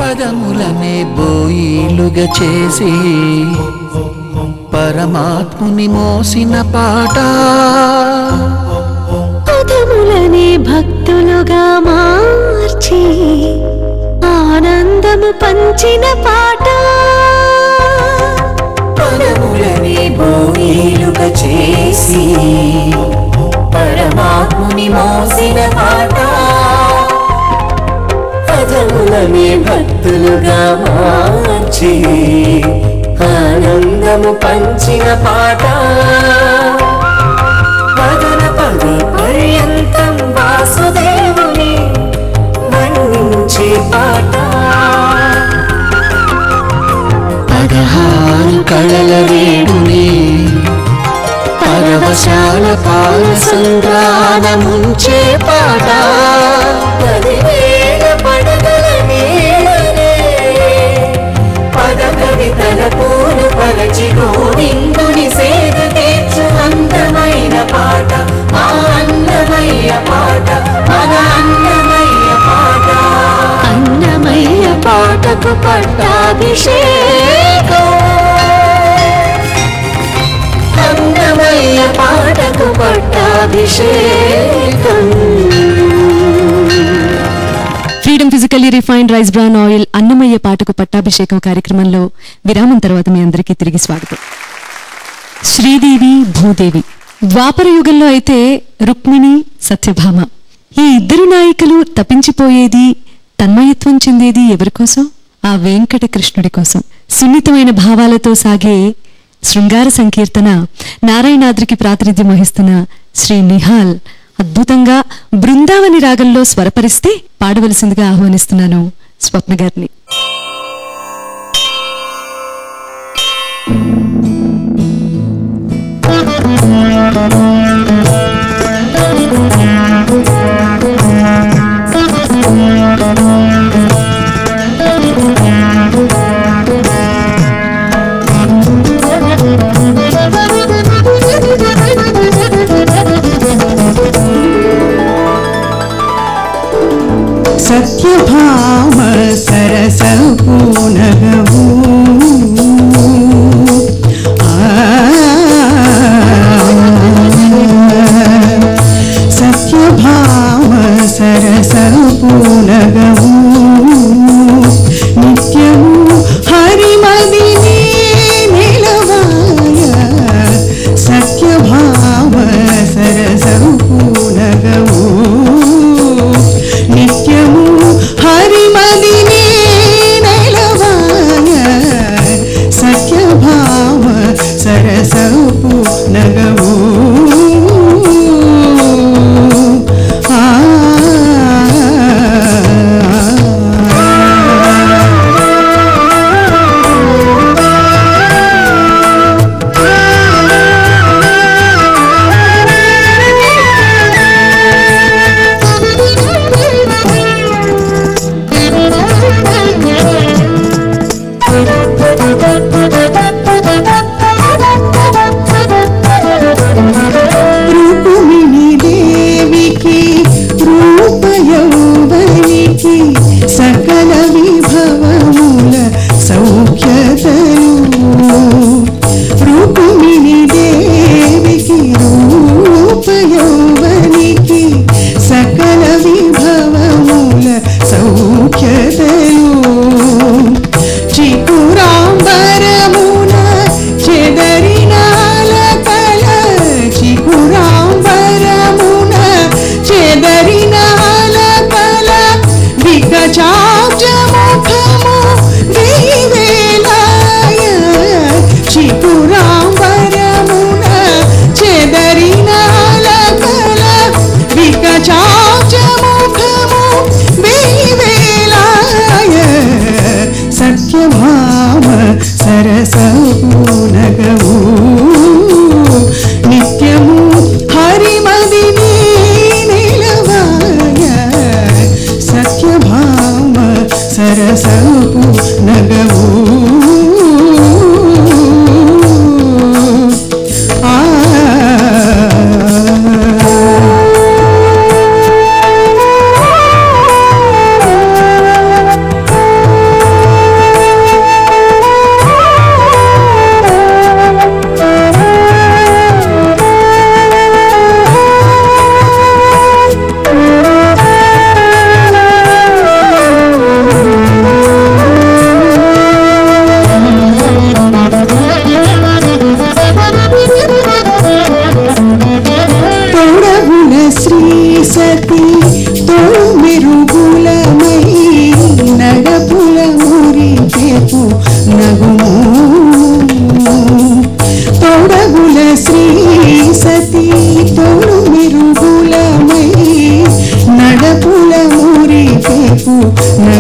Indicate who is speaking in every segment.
Speaker 1: పదములనే బోయిలుగా చేసి పరమాత్ముని మోసిన పాట,
Speaker 2: పదములనే భక్తులుగా మార్చి ఆనందము పంచిన పాట,
Speaker 3: పదములనే బోయిలుగా చేసి పరమాత్ముని మోసిన పాట, పదములనే భక్తులుగా మార్చి ఆనందము పంచిన పాట, పదన పద పర్యంతం వాసుదేవుని వర్ణించే పాట,
Speaker 1: 16 కళల వేడుని పరవశాల పాల సంగ్రానముంచే పాట,
Speaker 3: 10,000 పడగల నీడనే పద కవితల పూలు పరచి గోవిందుని సేద తీర్చు అందమైన పాట, మా అన్నమయ్య పాట, మన అన్నమయ్య పాట,
Speaker 2: అన్నమయ్య పాటకు పట్టాభిషేకం,
Speaker 3: అన్నమయ్య పాటకు పట్టాభిషేకం.
Speaker 4: Freedom physically refined rice bran oil Annamayya పాటకు పట్టాభిషేకం కార్యక్రమంలో విరామం తర్వాత మీ అందరికీ తిరిగి స్వాగతం. శ్రీదేవి భూదేవి ద్వాపర యుగంలో అయితే రుక్మిణి సత్యభామ ఈ ఇద్దరు నాయికలు తప్పించిపోయేది, తన్మయత్వం చెందేది ఎవరి కోసం? ఆ వెంకటకృష్ణుడి కోసం. సున్నితమైన భావాలతో సాగే శృంగార సంకీర్తన నారాయణాద్రికి ప్రాతినిధ్యం వహిస్తున్న శ్రీ నిహాల్ అద్భుతంగా బృందావని రాగంలో స్వరపరిస్తే పాడవలసిందిగా ఆహ్వానిస్తున్నాను స్వప్న గారిని.
Speaker 5: సత్యభామ సరసపూనగము సత్యభామ సరసపూనగము నిత్యము హరిమదిని నిలవాయ సత్యభామ సరసపూనగము నిత్యము హరిమదిని నిలవాయ సత్యభామ సరసపు నగము సకల విభవముల సౌఖ్యతలు రుక్మిణి దేవికి రూప యౌవనికి సకల విభవముల సౌఖ్యతలు చికురాంబరమున చెదరినాల కల చికురాంబరమున చెదరినాల కల వికచాబ్జముఖము దేవేలాయ చికురాంబరమున చెదరినాల కల వికచాబ్జముఖము దేవేలాయ సత్యభామ సరసపూనగము నిత్యము హరిమదిని నిలవాయ సత్యభామ సరసపు నగము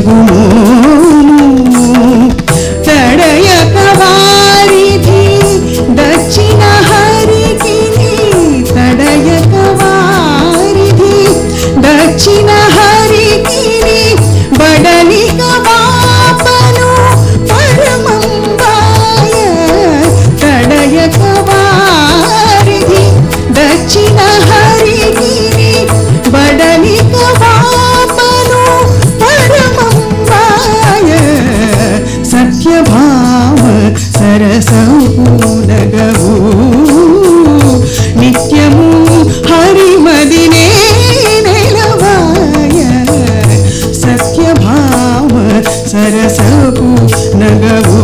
Speaker 5: తగుమోను తడయక వారిధి దక్షిణ హరికి తడయక వారిధి దక్షిణ హరికి బడలిక వాపను పరమంబాయ తడయక వారిధి దక్షిణ హరికి బడలిక వాపను పరమంబాయ సత్యభామ సరసూనగవు నిత్యము హరిమదినే నెలవాయ సత్యభామ సరసపు నగవు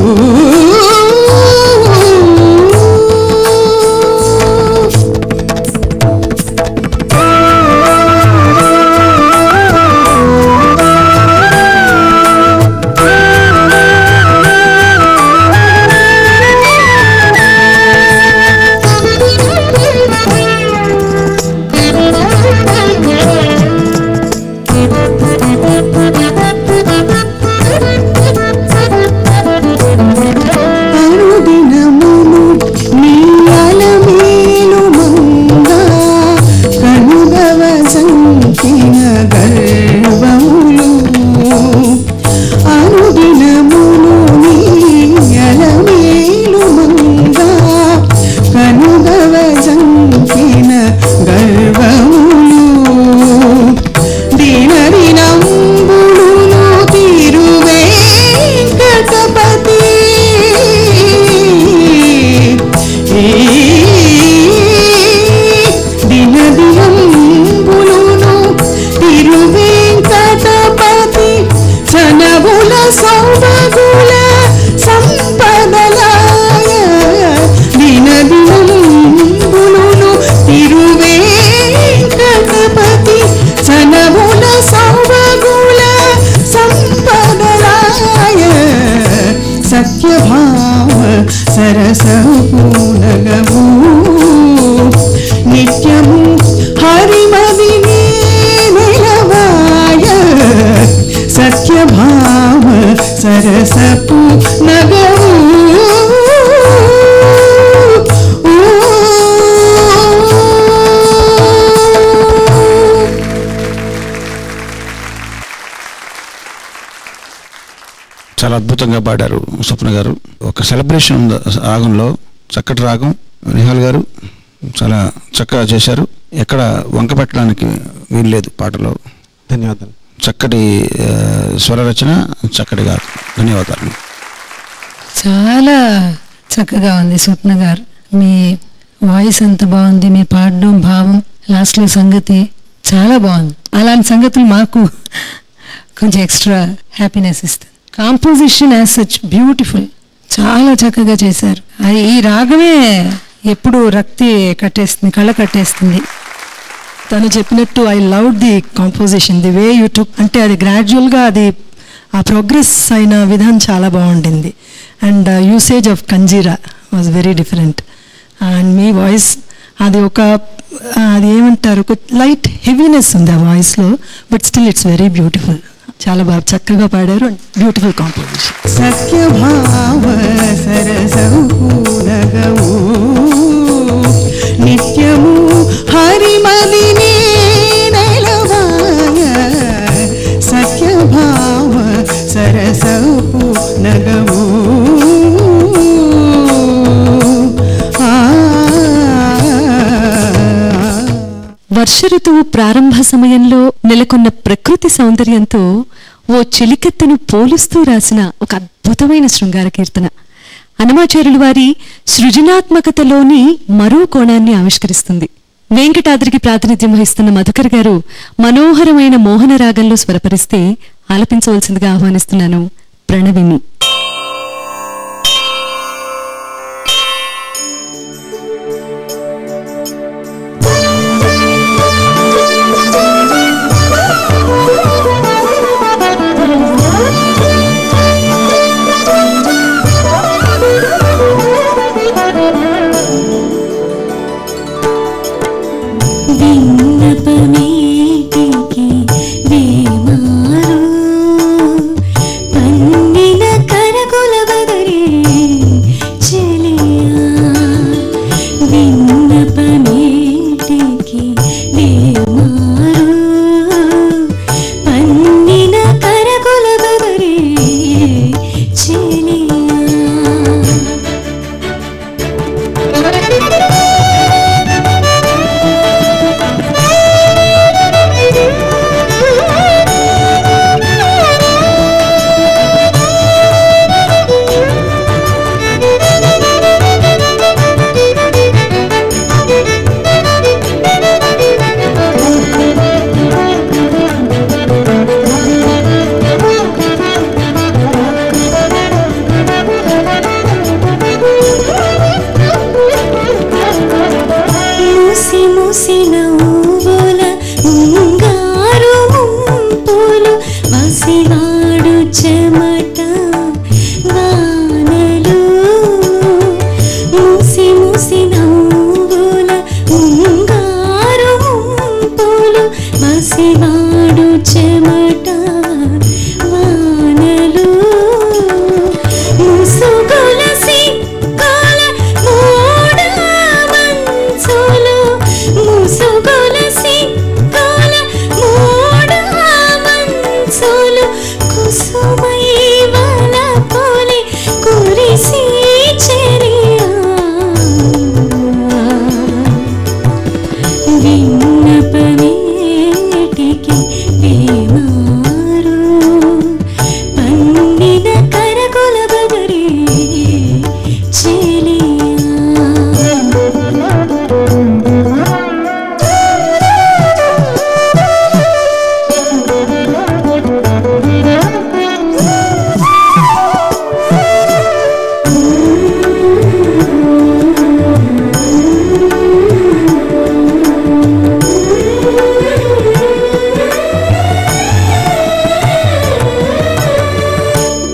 Speaker 5: సత్యభామ సరసపూనగవు నిత్యము హరిమదినే నిలవాయ సత్యభామ సరసపూనగవు
Speaker 6: చాలా అద్భుతంగా పాడారు స్వప్న గారు. ఒక సెలబ్రేషన్ రాగంలో చక్కటి రాగం. నిహాల్ గారు చాలా చక్కగా చేశారు. ఎక్కడ వంక పెట్టడానికి వీలు లేదు పాటలో.
Speaker 7: ధన్యవాదాలు.
Speaker 6: చక్కటి స్వర రచన, చక్కటి గారు. ధన్యవాదాలు.
Speaker 8: చాలా చక్కగా ఉంది స్వప్న గారు. మీ వాయిస్ అంత బాగుంది, మీ పాడడం భావం, లాస్ట్లో సంగతి చాలా బాగుంది. అలాంటి సంగతులు మాకు కొంచెం ఎక్స్ట్రా హ్యాపీనెస్ ఇస్తుంది. కాంపోజిషన్ యాజ్ సచ్ బ్యూటిఫుల్, చాలా చక్కగా చేశారు. అది ఈ రాగమే ఎప్పుడు రక్తి కట్టేస్తుంది, కళ్ళ కట్టేస్తుంది.
Speaker 9: తను చెప్పినట్టు I love the composition, the way you took. అంటే అది గ్రాడ్యువల్గా అది ఆ ప్రోగ్రెస్ అయిన విధానం చాలా బాగుండింది. And usage of kanjira was very different. And me voice అది ఒక అది ఏమంటారు, ఒక లైట్ హెవీనెస్ ఉంది ఆ వాయిస్లో, but still it's very beautiful. చాలా బాగా చక్కగా పాడారు. Beautiful composition.
Speaker 5: సత్యభావ సరసపూనగవు నిత్యము హరిమదినే నెలవాయ సత్యభావ సరసపూనగవు
Speaker 4: వర్ష ఋతువు ప్రారంభ సమయంలో నెలకొన్న ప్రకృతి సౌందర్యంతో ఓ చిలికత్తెను పోలుస్తూ రాసిన ఒక అద్భుతమైన శృంగార కీర్తన. అన్నమాచార్యులు వారి సృజనాత్మకతలోని మరో కోణాన్ని ఆవిష్కరిస్తుంది. వెంకటాద్రికి ప్రాతినిధ్యం వహిస్తున్న మధుకర్ గారు మనోహరమైన మోహన రాగంలో స్వరపరిస్తే ఆలపించవలసిందిగా ఆహ్వానిస్తున్నాను ప్రణవిని.
Speaker 2: విన్నపమేటికి వేమారు మసివాడు చెమట వానలు మూసి మూసి నవ్వుల ఉంగారు ఉంపులు మసివాడు చెమట వానలు ముసుగుల సిక్కుల మూడ మంచులు ముసుగుల సిక్కుల మూడ మంచులు కుసుమై వలపులి కురిసి చెరియా విన్నపమేటికి వేమారు పండిన కరకుల బదరి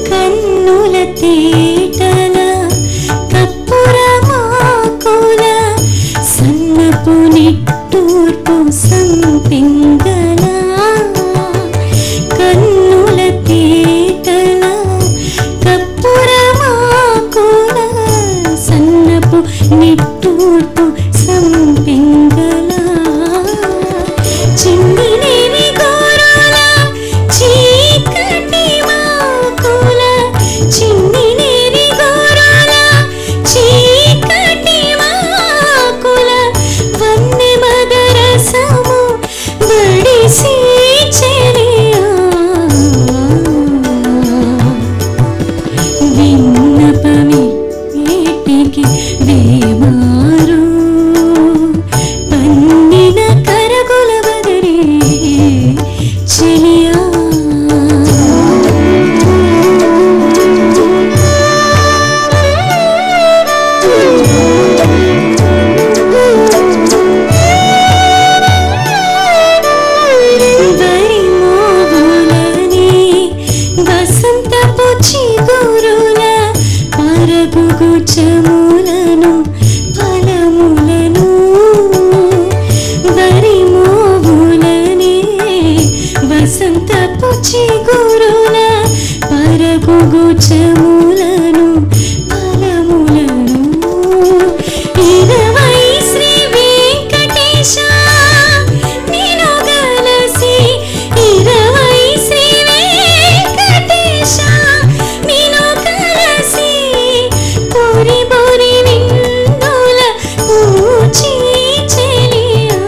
Speaker 2: కన్నుల తీటల కప్పురమాకుల సన్నపు నిట్టూర్పు సంపింగల కన్నుల తీటల కప్పురమాకుల సన్నపు నిట్టూర్పు సంపింగల చిందినేని గోరుల చీకటి మాకుల చిందినేని గోరుల చీకటి మాకుల వన్నె మదరసము బడిసి చెరియా విన్నపమేటికి వేమారు పండిన కరకుల బదరి చెలియా వరి మోగులని వసంతపు చిగురుల పరగుగు చములను ఫలములను వరి మోగులని వసంతపు చిగురుల పరగుగు చములను ఫలములను 20 శ్రీ వెంకటేశ నిను గలసి 20 శ్రీ వెంకటేశ నిను గలసి బోరి బోరి విందుల పూచి చెలియా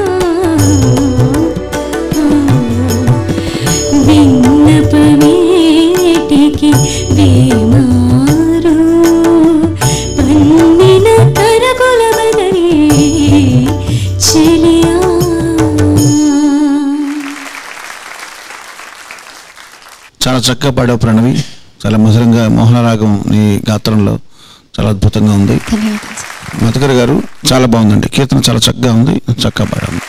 Speaker 2: విన్నపమేటికి వేమారు పండిన కరకుల బదరి చెలియా
Speaker 6: చాలా చక్కగా పాడావు ప్రణవి. చాలా మధురంగా మోహనరాగం నీ గాత్రంలో చాలా అద్భుతంగా ఉంది. మధుకర్ గారు చాలా బాగుందండి. కీర్తన చాలా చక్కగా ఉంది, చక్కగా పాడాము.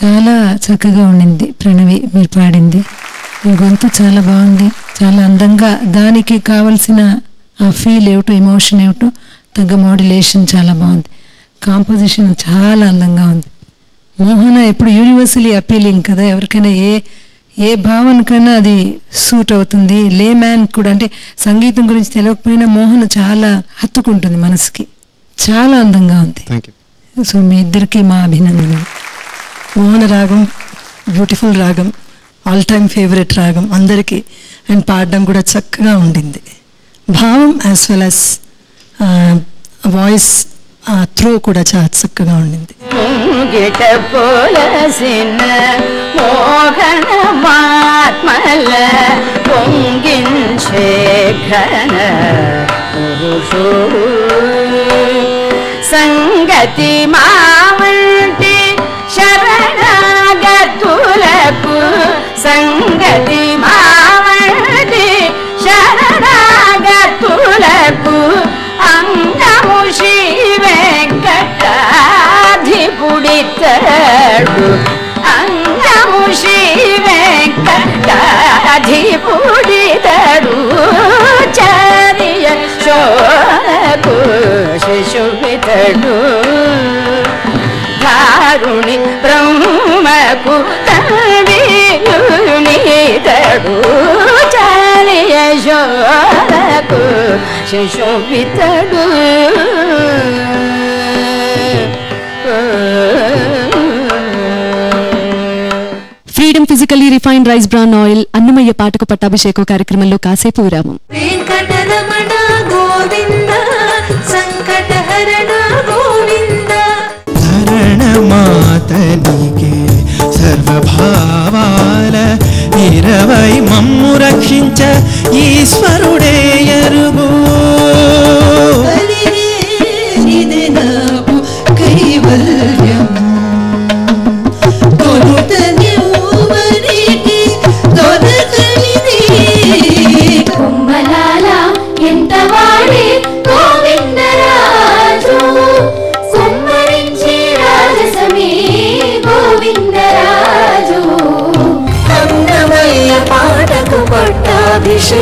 Speaker 8: చాలా చక్కగా ఉండింది ప్రణవి మీరు పాడింది. మీ గొంతు చాలా బాగుంది, చాలా అందంగా దానికి కావలసిన ఆ ఫీల్ ఏమిటో ఎమోషన్ ఏమిటో తగ్గ మోడ్యులేషన్ చాలా బాగుంది. కాంపోజిషన్ చాలా అందంగా ఉంది. మోహన ఎప్పుడు యూనివర్సలీ అపీలింగ్ కదా, ఎవరికైనా ఏ భావనకైనా అది సూట్ అవుతుంది. లే మ్యాన్ కూడా, అంటే సంగీతం గురించి తెలియకపోయినా మోహన చాలా హత్తుకుంటుంది మనసుకి. చాలా అందంగా ఉంది. సో మీ ఇద్దరికి మా అభినందనలు.
Speaker 9: మోహన రాగం బ్యూటిఫుల్ రాగం, ఆల్ టైమ్ ఫేవరెట్ రాగం అందరికీ. అండ్ పాడడం కూడా చక్కగా ఉండింది. భావం as well as voice throw కూడా చాలా చక్కగా ఉండింది.
Speaker 3: గిట పొలసిన మోహన మాత్మల పొంగించే ఘన పురుషుడు సంగతి మావంటి శరణాగతులకు సంగతి మావంటి శరణాగతులకు అంగము శ్రీ వెంకటాధిపుడితడు అంగము శ్రీ వెంకటాధిపుడితడు యశోదకు శిశువితడు
Speaker 4: freedom physically refined rice bran oil Annamayya పాటకు పట్టాభిషేకం కార్యక్రమంలో కాసేపు విరామం.
Speaker 2: వెంకటరమణ గోవింద సంకటహరణ గోవింద
Speaker 5: శరణమాతనికే సర్వభావాల 20 మమ్ము రక్షించ ఈశ్వరుడే ఎరుగు
Speaker 2: ఇది నాకు కైవల్యం కుమ్మలాల ఎంత వాడే గోవిందరాజు కుమ్మరించి రాజసమే గోవిందరాజు
Speaker 1: అన్నమయ్య పాటకు పట్టాభిషేకం